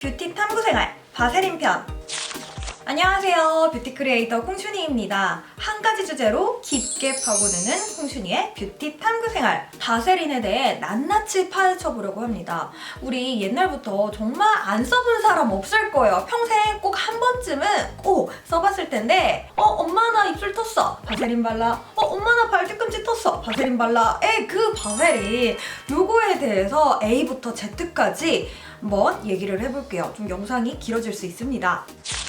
뷰티 탐구생활 바세린 편. 안녕하세요, 뷰티 크리에이터 콩순이입니다. 한 가지 주제로 깊게 파고드는 콩순이의 뷰티 탐구생활, 바세린에 대해 낱낱이 파헤쳐보려고 합니다. 우리 옛날부터 정말 안 써본 사람 없을 거예요. 평생 꼭 한 번쯤은 꼭 써봤을 텐데, 엄마 나 입술 텄어, 바세린 발라. 엄마 나 발 뒤꿈치 텄어, 바세린 발라. 그 바세린, 요거에 대해서 A부터 Z까지 한번 얘기를 해볼게요. 좀 영상이 길어질 수 있습니다.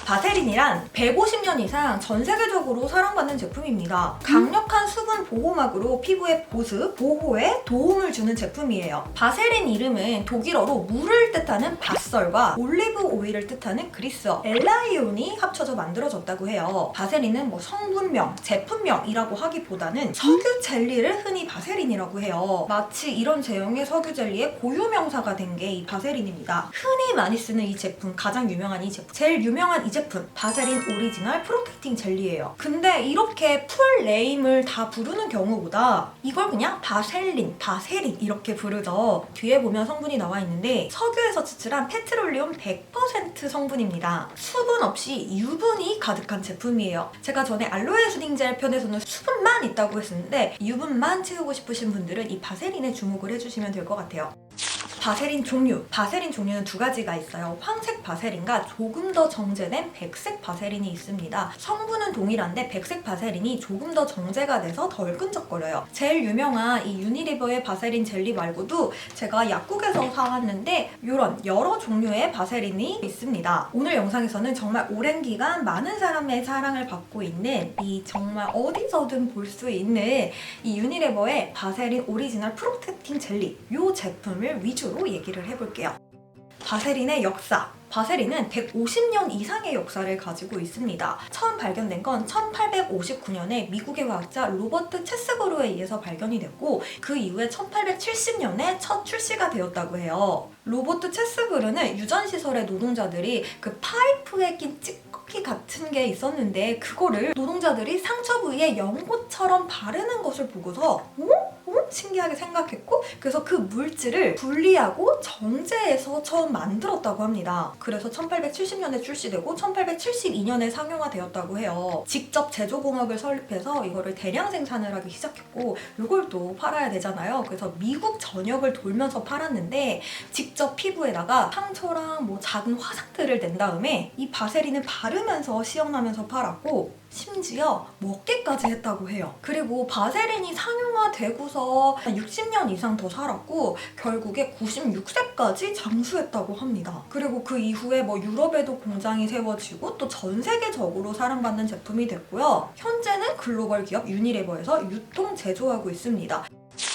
바세린이란 150년 이상 전 세계적으로 사랑받는 제품입니다. 강력한 수분 보호막으로 피부의 보습, 보호에 도움을 주는 제품이에요. 바세린 이름은 독일어로 물을 뜻하는 밧설과 올리브 오일을 뜻하는 그리스어 엘라이온이 합쳐져 만들어졌다고 해요. 바세린은 성분명, 제품명이라고 하기보다는 석유 젤리를 흔히 바세린이라고 해요. 마치 이런 제형의 석유 젤리의 고유명사가 된 게 이 바세린입니다. 흔히 많이 쓰는 이 제품, 가장 유명한 이 제품, 제일 유명한 이 제품 바세린 오리지널 프로텍팅 젤리예요. 근데 이렇게 풀 네임을 다 부르는 경우보다 이걸 그냥 바세린 이렇게 부르죠. 뒤에 보면 성분이 나와 있는데 석유에서 추출한 페트롤리움 100% 성분입니다. 수분 없이 유분이 가득한 제품이에요. 제가 전에 알로에 수딩젤 편에서는 수분만 있다고 했었는데 유분만 채우고 싶으신 분들은 이 바세린에 주목을 해주시면 될 것 같아요. 바세린 종류는 두 가지가 있어요. 황색 바세린과 조금 더 정제된 백색 바세린이 있습니다. 성분은 동일한데 백색 바세린이 조금 더 정제가 돼서 덜 끈적거려요. 제일 유명한 이 유니리버의 바세린 젤리 말고도 제가 약국에서 사왔는데 이런 여러 종류의 바세린이 있습니다. 오늘 영상에서는 정말 오랜 기간 많은 사람의 사랑을 받고 있는 이 정말 어디서든 볼 수 있는 이 유니리버의 바세린 오리지널 프로텍팅 젤리, 이 제품을 위주로 얘기를 해볼게요. 바세린의 역사. 바세린은 150년 이상의 역사를 가지고 있습니다. 처음 발견된 건 1859년에 미국의 과학자 로버트 체스버로에 의해서 발견이 됐고 그 이후에 1870년에 첫 출시가 되었다고 해요. 로버트 체스버로는 유전시설의 노동자들이 그 파이프에 낀 찌꺼기 같은 게 있었는데 그거를 노동자들이 상처 부위에 연고처럼 바르는 것을 보고서 신기하게 생각했고 그래서 그 물질을 분리하고 정제해서 처음 만들었다고 합니다. 그래서 1870년에 출시되고 1872년에 상용화되었다고 해요. 직접 제조공업을 설립해서 이거를 대량 생산을 하기 시작했고 이걸 또 팔아야 되잖아요. 그래서 미국 전역을 돌면서 팔았는데 직접 피부에다가 상처랑 작은 화상들을 낸 다음에 이 바세린을 바르면서 시연하면서 팔았고 심지어 먹기까지 했다고 해요. 그리고 바세린이 상용화되고서 60년 이상 더 살았고 결국에 96세까지 장수했다고 합니다. 그리고 그 이후에 유럽에도 공장이 세워지고 또 전 세계적으로 사랑받는 제품이 됐고요. 현재는 글로벌 기업 유니레버에서 유통 제조하고 있습니다.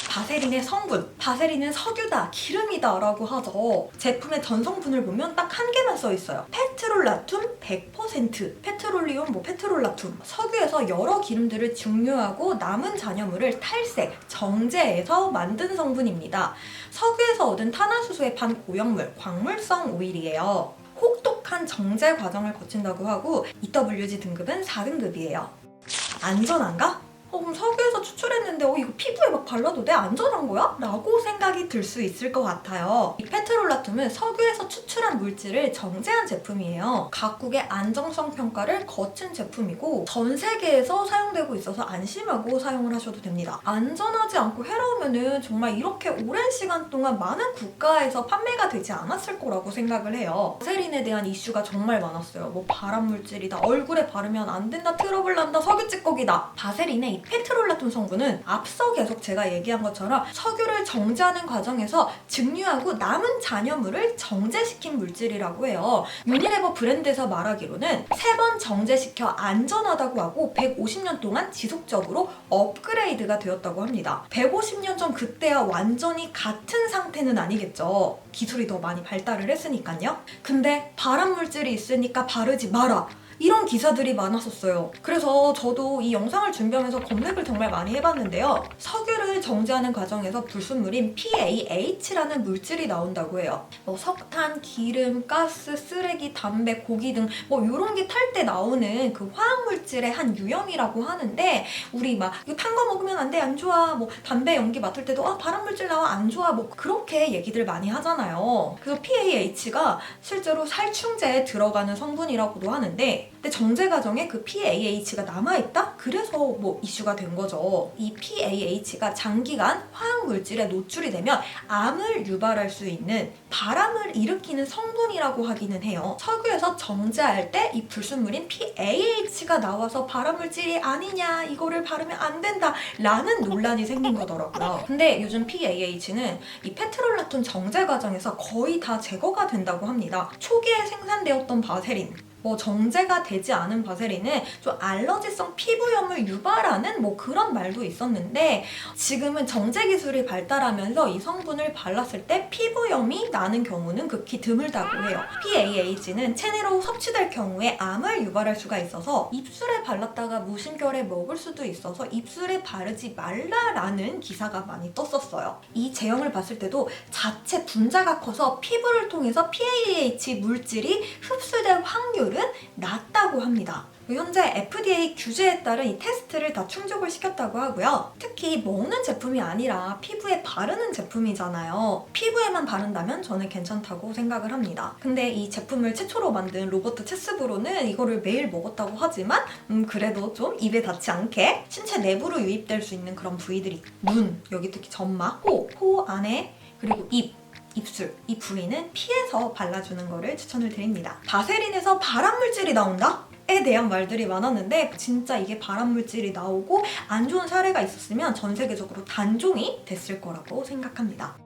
바세린의 성분, 바세린은 석유다, 기름이다 라고 하죠. 제품의 전성분을 보면 딱 한 개만 써 있어요. 페트롤라툼 100%, 페트롤리움, 페트롤라툼. 석유에서 여러 기름들을 증류하고 남은 잔여물을 탈색, 정제해서 만든 성분입니다. 석유에서 얻은 탄화수소의 반고형물, 광물성 오일이에요. 혹독한 정제 과정을 거친다고 하고 EWG 등급은 4등급이에요. 안전한가? 그럼 석유에서 추출했는데 이거 피부에 발라도 돼? 안전한 거야? 라고 생각이 들 수 있을 것 같아요. 이 페트롤라툼은 석유에서 추출한 물질을 정제한 제품이에요. 각국의 안정성 평가를 거친 제품이고 전 세계에서 사용되고 있어서 안심하고 사용을 하셔도 됩니다. 안전하지 않고 해로우면은 정말 이렇게 오랜 시간 동안 많은 국가에서 판매가 되지 않았을 거라고 생각을 해요. 바세린에 대한 이슈가 정말 많았어요. 발암물질이다, 얼굴에 바르면 안 된다, 트러블 난다, 석유 찌꺼기다. 바세린의 이 페트롤라툼 성분은 앞서 계속 제가 얘기한 것처럼 석유를 정제하는 과정에서 증류하고 남은 잔여물을 정제시킨 물질이라고 해요. 유니레버 브랜드에서 말하기로는 3번 정제시켜 안전하다고 하고 150년 동안 지속적으로 업그레이드가 되었다고 합니다. 150년 전 그때와 완전히 같은 상태는 아니겠죠. 기술이 더 많이 발달을 했으니까요. 근데 발암물질이 있으니까 바르지 마라, 이런 기사들이 많았었어요. 그래서 저도 이 영상을 준비하면서 검색을 정말 많이 해봤는데요. 석유를 정제하는 과정에서 불순물인 PAH라는 물질이 나온다고 해요. 석탄, 기름, 가스, 쓰레기, 담배, 고기 등 이런 게 탈 때 나오는 그 화학물질의 한 유형이라고 하는데, 우리 막 이거 탄 거 먹으면 안 돼, 안 좋아, 담배 연기 맡을 때도 발암물질 나와, 안 좋아, 그렇게 얘기들 많이 하잖아요. 그래서 PAH가 실제로 살충제에 들어가는 성분이라고도 하는데, 근데 정제 과정에 그 PAH가 남아있다? 그래서 이슈가 된 거죠. 이 PAH가 장기간 화학물질에 노출이 되면 암을 유발할 수 있는 발암을 일으키는 성분이라고 하기는 해요. 석유에서 정제할 때 이 불순물인 PAH가 나와서 발암물질이 아니냐, 이거를 바르면 안 된다 라는 논란이 생긴 거더라고요. 근데 요즘 PAH는 이 페트롤라톤 정제 과정에서 거의 다 제거가 된다고 합니다. 초기에 생산되었던 바세린, 정제가 되지 않은 바세린은 좀 알러지성 피부염을 유발하는 그런 말도 있었는데, 지금은 정제 기술이 발달하면서 이 성분을 발랐을 때 피부염이 나는 경우는 극히 드물다고 해요. PAH는 체내로 섭취될 경우에 암을 유발할 수가 있어서 입술에 발랐다가 무심결에 먹을 수도 있어서 입술에 바르지 말라라는 기사가 많이 떴었어요. 이 제형을 봤을 때도 자체 분자가 커서 피부를 통해서 PAH 물질이 흡수될 확률은 낮다고 합니다. 현재 FDA 규제에 따른 이 테스트를 다 충족을 시켰다고 하고요. 특히 먹는 제품이 아니라 피부에 바르는 제품이잖아요. 피부에만 바른다면 저는 괜찮다고 생각을 합니다. 근데 이 제품을 최초로 만든 로버트 체스브로는 이거를 매일 먹었다고 하지만 그래도 좀 입에 닿지 않게 신체 내부로 유입될 수 있는 그런 부위들이 눈, 여기 특히 점막, 코 안에, 그리고 입술, 이 부위는 피해서 발라주는 거를 추천을 드립니다. 바세린에서 발암물질이 나온다? 에 대한 말들이 많았는데, 진짜 이게 발암물질이 나오고 안 좋은 사례가 있었으면 전 세계적으로 단종이 됐을 거라고 생각합니다.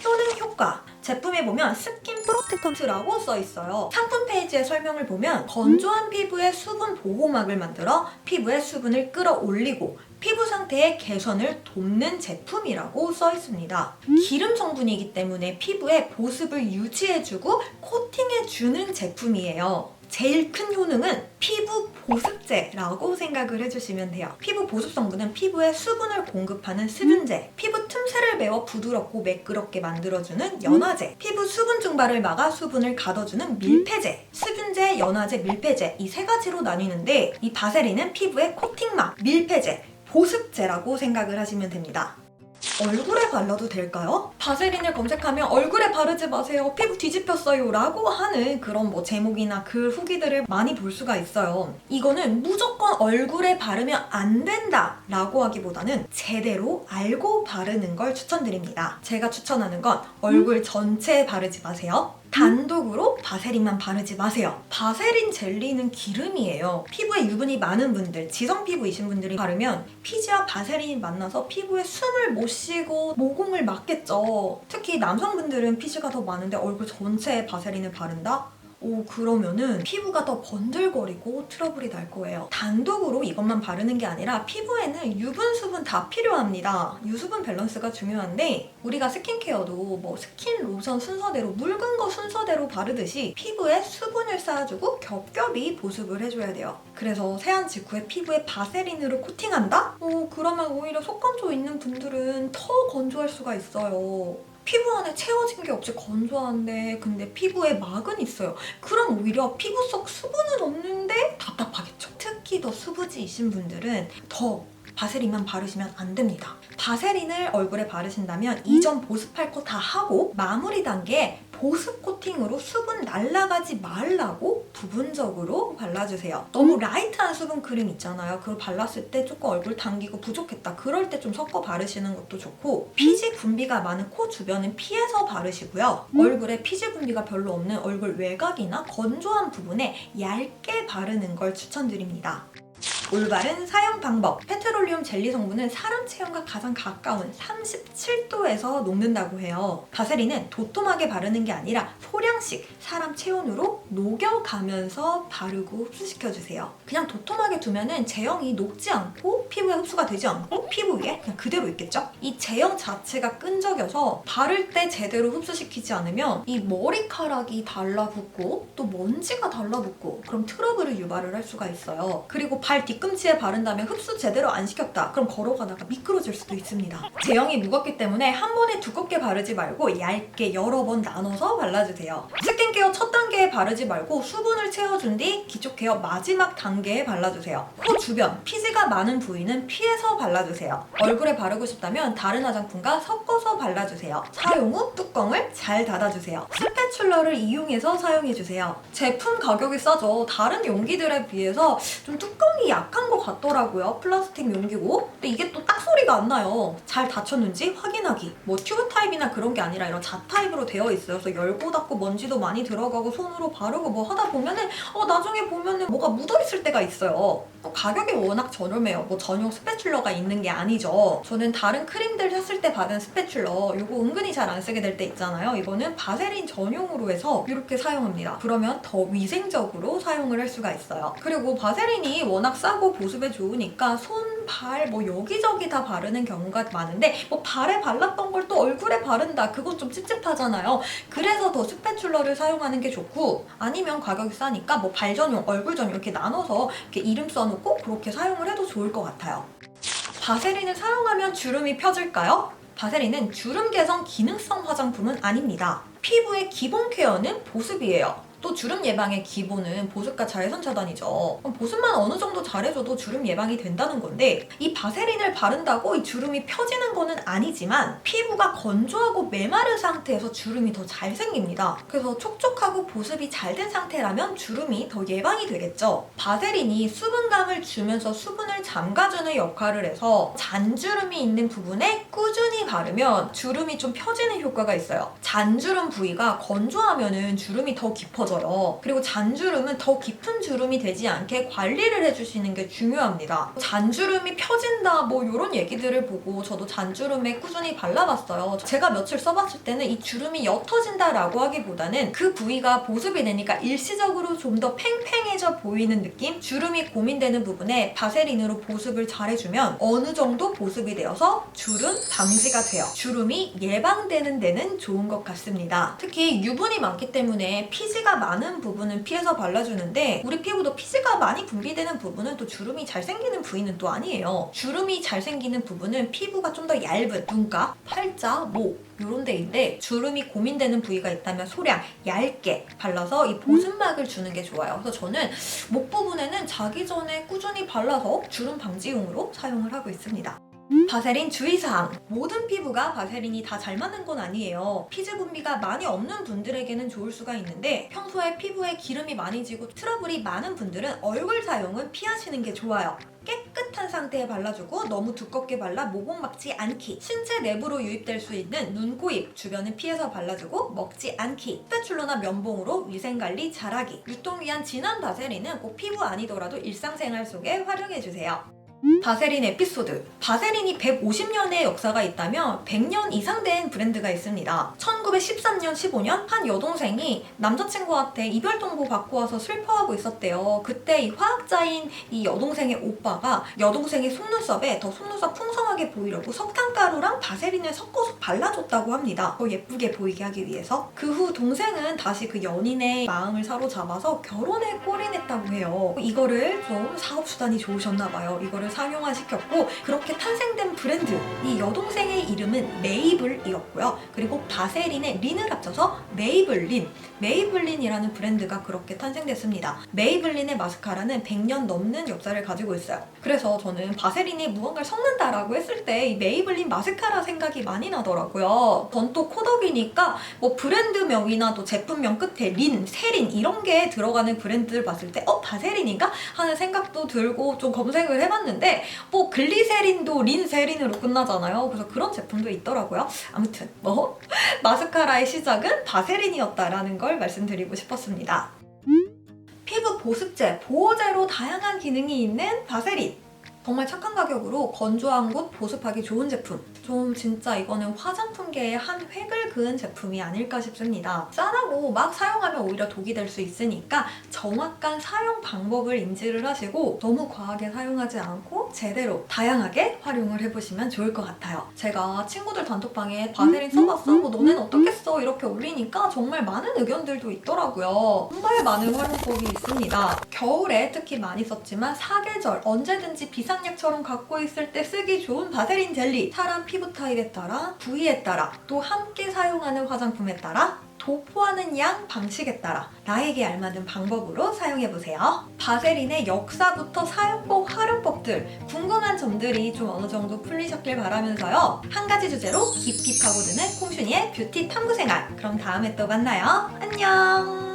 효능 효과, 제품에 보면 스킨 프로텍턴트라고 써있어요. 상품 페이지의 설명을 보면 건조한 피부에 수분 보호막을 만들어 피부의 수분을 끌어올리고 피부 상태의 개선을 돕는 제품이라고 써있습니다. 기름 성분이기 때문에 피부의 보습을 유지해주고 코팅해주는 제품이에요. 제일 큰 효능은 피부 보습제라고 생각을 해주시면 돼요. 피부 보습 성분은 피부에 수분을 공급하는 수분제, 피부 틈새를 메워 부드럽고 매끄럽게 만들어주는 연화제, 피부 수분 증발을 막아 수분을 가둬주는 밀폐제, 수분제, 연화제, 밀폐제, 이 세 가지로 나뉘는데, 이 바세린은 피부의 코팅막, 밀폐제, 보습제라고 생각을 하시면 됩니다. 얼굴에 발라도 될까요? 바세린을 검색하면 얼굴에 바르지 마세요, 피부 뒤집혔어요 라고 하는 그런 제목이나 글 후기들을 많이 볼 수가 있어요. 이거는 무조건 얼굴에 바르면 안 된다 라고 하기보다는 제대로 알고 바르는 걸 추천드립니다. 제가 추천하는 건 얼굴 전체에 바르지 마세요. 단독으로 바세린만 바르지 마세요. 바세린 젤리는 기름이에요. 피부에 유분이 많은 분들, 지성 피부이신 분들이 바르면 피지와 바세린이 만나서 피부에 숨을 못 쉬고 모공을 막겠죠. 특히 남성분들은 피지가 더 많은데 얼굴 전체에 바세린을 바른다? 그러면은 피부가 더 번들거리고 트러블이 날 거예요. 단독으로 이것만 바르는 게 아니라 피부에는 유분, 수분 다 필요합니다. 유수분 밸런스가 중요한데, 우리가 스킨케어도 스킨 로션 순서대로, 묽은 거 순서대로 바르듯이 피부에 수분을 쌓아주고 겹겹이 보습을 해줘야 돼요. 그래서 세안 직후에 피부에 바세린으로 코팅한다? 그러면 오히려 속건조 있는 분들은 더 건조할 수가 있어요. 피부 안에 채워진 게 없이 건조한데 근데 피부에 막은 있어요. 그럼 오히려 피부 속 수분은 없는데 답답하겠죠. 특히 더 수부지이신 분들은 더 바세린만 바르시면 안 됩니다. 바세린을 얼굴에 바르신다면 이전 보습할 거 다 하고 마무리 단계에 보습 코팅으로 수분 날아가지 말라고 부분적으로 발라주세요. 너무 라이트한 수분 크림 있잖아요. 그걸 발랐을 때 조금 얼굴 당기고 부족했다. 그럴 때 좀 섞어 바르시는 것도 좋고, 피지 분비가 많은 코 주변은 피해서 바르시고요. 얼굴에 피지 분비가 별로 없는 얼굴 외곽이나 건조한 부분에 얇게 바르는 걸 추천드립니다. 올바른 사용 방법. 페트롤리움 젤리 성분은 사람 체형과 가장 가까운 37도에서 녹는다고 해요. 바세린은 도톰하게 바르는 게 아니라 소량씩 사람 체온으로 녹여가면서 바르고 흡수시켜주세요. 그냥 도톰하게 두면은 제형이 녹지 않고 피부에 흡수가 되지 않고 피부 위에 그냥 그대로 있겠죠? 이 제형 자체가 끈적여서 바를 때 제대로 흡수시키지 않으면 이 머리카락이 달라붙고 또 먼지가 달라붙고 그럼 트러블을 유발을 할 수가 있어요. 그리고 발 뒤꿈치에 바른다면 흡수 제대로 안 시켰다. 그럼 걸어가다가 미끄러질 수도 있습니다. 제형이 무겁기 때문에 한 번에 두껍게 바르지 말고 얇게 여러 번 나눠서 발라주세요. 스킨케어 첫 단계에 바르지 말고 수분을 채워준 뒤 기초 케어 마지막 단계에 발라주세요. 코 주변, 피지가 많은 부위는 피해서 발라주세요. 얼굴에 바르고 싶다면 다른 화장품과 섞어서 발라주세요. 사용 후 뚜껑을 잘 닫아주세요. 스패츌러를 이용해서 사용해주세요. 제품 가격이 싸죠. 다른 용기들에 비해서 좀 뚜껑이 약한 것 같더라고요. 플라스틱 용기고. 근데 이게 또 딱 소리가 안 나요. 잘 닫혔는지 확인하기. 뭐 튜브 타입이나 그런 게 아니라 이런 자 타입으로 되어 있어요. 그래서 열고 닫고 먼지도 많이 들어가고 손으로 바르고 뭐 하다 보면은 나중에 보면은 뭐가 묻어있을 때가 있어요. 가격이 워낙 저렴해요. 뭐 전용 스패츌러가 있는 게 아니죠. 저는 다른 크림들 샀을 때 받은 스패츌러 이거 은근히 잘 안 쓰게 될 때 있잖아요. 이거는 바세린 전용으로 해서 이렇게 사용합니다. 그러면 더 위생적으로 사용을 할 수가 있어요. 그리고 바세린이 워낙 싸고 보습에 좋으니까 손, 발, 뭐 여기저기 다 바르는 경우가 많은데 뭐 발에 발랐던 걸 또 얼굴에 바른다. 그건 좀 찝찝하잖아요. 그래서 더 스패츌러를 사용하는 게 좋고 아니면 가격이 싸니까 뭐 발 전용, 얼굴 전용 이렇게 나눠서 이렇게 이름 써놓고 그렇게 사용을 해도 좋을 것 같아요. 바세린을 사용하면 주름이 펴질까요? 바세린은 주름 개선 기능성 화장품은 아닙니다. 피부의 기본 케어는 보습이에요. 또 주름 예방의 기본은 보습과 자외선 차단이죠. 그럼 보습만 어느 정도 잘해줘도 주름 예방이 된다는 건데 이 바세린을 바른다고 이 주름이 펴지는 거는 아니지만 피부가 건조하고 메마른 상태에서 주름이 더 잘 생깁니다. 그래서 촉촉하고 보습이 잘 된 상태라면 주름이 더 예방이 되겠죠. 바세린이 수분감을 주면서 수분을 잠가주는 역할을 해서 잔주름이 있는 부분에 꾸준히 바르면 주름이 좀 펴지는 효과가 있어요. 잔주름 부위가 건조하면은 주름이 더 깊어져요. 그리고 잔주름은 더 깊은 주름이 되지 않게 관리를 해주시는 게 중요합니다. 잔주름이 펴진다 뭐 이런 얘기들을 보고 저도 잔주름에 꾸준히 발라봤어요. 제가 며칠 써봤을 때는 이 주름이 옅어진다라고 하기보다는 그 부위가 보습이 되니까 일시적으로 좀 더 팽팽해져 보이는 느낌? 주름이 고민되는 부분에 바세린으로 보습을 잘해주면 어느 정도 보습이 되어서 주름 방지가 돼요. 주름이 예방되는 데는 좋은 것 같습니다. 특히 유분이 많기 때문에 피지가 많은 부분은 피해서 발라주는데 우리 피부도 피지가 많이 분비되는 부분은 또 주름이 잘 생기는 부위는 또 아니에요. 주름이 잘 생기는 부분은 피부가 좀 더 얇은 눈가, 팔자, 목 이런 데인데 주름이 고민되는 부위가 있다면 소량 얇게 발라서 이 보습막을 주는 게 좋아요. 그래서 저는 목 부분에는 자기 전에 꾸준히 발라서 주름 방지용으로 사용을 하고 있습니다. 바세린 주의사항. 모든 피부가 바세린이 다 잘 맞는 건 아니에요. 피지 분비가 많이 없는 분들에게는 좋을 수가 있는데 평소에 피부에 기름이 많이 지고 트러블이 많은 분들은 얼굴 사용은 피하시는 게 좋아요. 깨끗한 상태에 발라주고 너무 두껍게 발라 모공 막지 않기. 신체 내부로 유입될 수 있는 눈, 코, 입 주변은 피해서 발라주고 먹지 않기. 스패츌러나 면봉으로 위생관리 잘하기. 유통기한 지난 바세린은 꼭 피부 아니더라도 일상생활 속에 활용해주세요. 바세린 에피소드. 바세린이 150년의 역사가 있다면 100년 이상 된 브랜드가 있습니다. 1913년, 15년 한 여동생이 남자친구한테 이별 통보 받고 와서 슬퍼하고 있었대요. 그때 이 화학자인 이 여동생의 오빠가 여동생의 속눈썹에 더 속눈썹 풍성하게 보이려고 석탄가루랑 바세린을 섞어서 발라줬다고 합니다. 더 예쁘게 보이게 하기 위해서. 그 후 동생은 다시 그 연인의 마음을 사로잡아서 결혼에 골인했다고 해요. 이거를 좀 사업수단이 좋으셨나봐요. 이거를 상용화시켰고 그렇게 탄생된 브랜드. 이 여동생의 이름은 메이블이었고요. 그리고 바세린의 린을 합쳐서 메이블린. 메이블린이라는 브랜드가 그렇게 탄생됐습니다. 메이블린의 마스카라는 100년 넘는 역사를 가지고 있어요. 그래서 저는 바세린이 무언가를 섞는다라고 했을 때 이 메이블린 마스카라 생각이 많이 나더라고요. 전 또 코덕이니까 뭐 브랜드명이나 또 제품명 끝에 린, 세린 이런 게 들어가는 브랜드를 봤을 때 바세린인가? 하는 생각도 들고 좀 검색을 해봤는데 뭐 글리세린도 린세린으로 끝나잖아요. 그래서 그런 제품도 있더라고요. 아무튼 뭐 마스카라의 시작은 바세린이었다라는 걸 말씀드리고 싶었습니다. 피부 피부 보습제, 보호제로 다양한 기능이 있는 바세린. 정말 착한 가격으로 건조한 곳 보습하기 좋은 제품. 좀 진짜 이거는 화장품계의 한 획을 그은 제품이 아닐까 싶습니다. 싸다고 막 사용하면 오히려 독이 될 수 있으니까 정확한 사용 방법을 인지를 하시고 너무 과하게 사용하지 않고 제대로 다양하게 활용을 해보시면 좋을 것 같아요. 제가 친구들 단톡방에 바세린 써봤어? 뭐 너넨 어떻겠어? 이렇게 올리니까 정말 많은 의견들도 있더라고요. 정말 많은 활용법이 있습니다. 겨울에 특히 많이 썼지만 사계절 언제든지 비상약처럼 갖고 있을 때 쓰기 좋은 바세린 젤리. 사람 피부 타입에 따라, 부위에 따라, 또 함께 사용하는 화장품에 따라, 도포하는 양 방식에 따라 나에게 알맞은 방법으로 사용해보세요. 바세린의 역사부터 사용법, 활용법들 궁금한 점들이 좀 어느 정도 풀리셨길 바라면서요. 한 가지 주제로 깊이 파고드는 콩순이의 뷰티 탐구생활. 그럼 다음에 또 만나요. 안녕!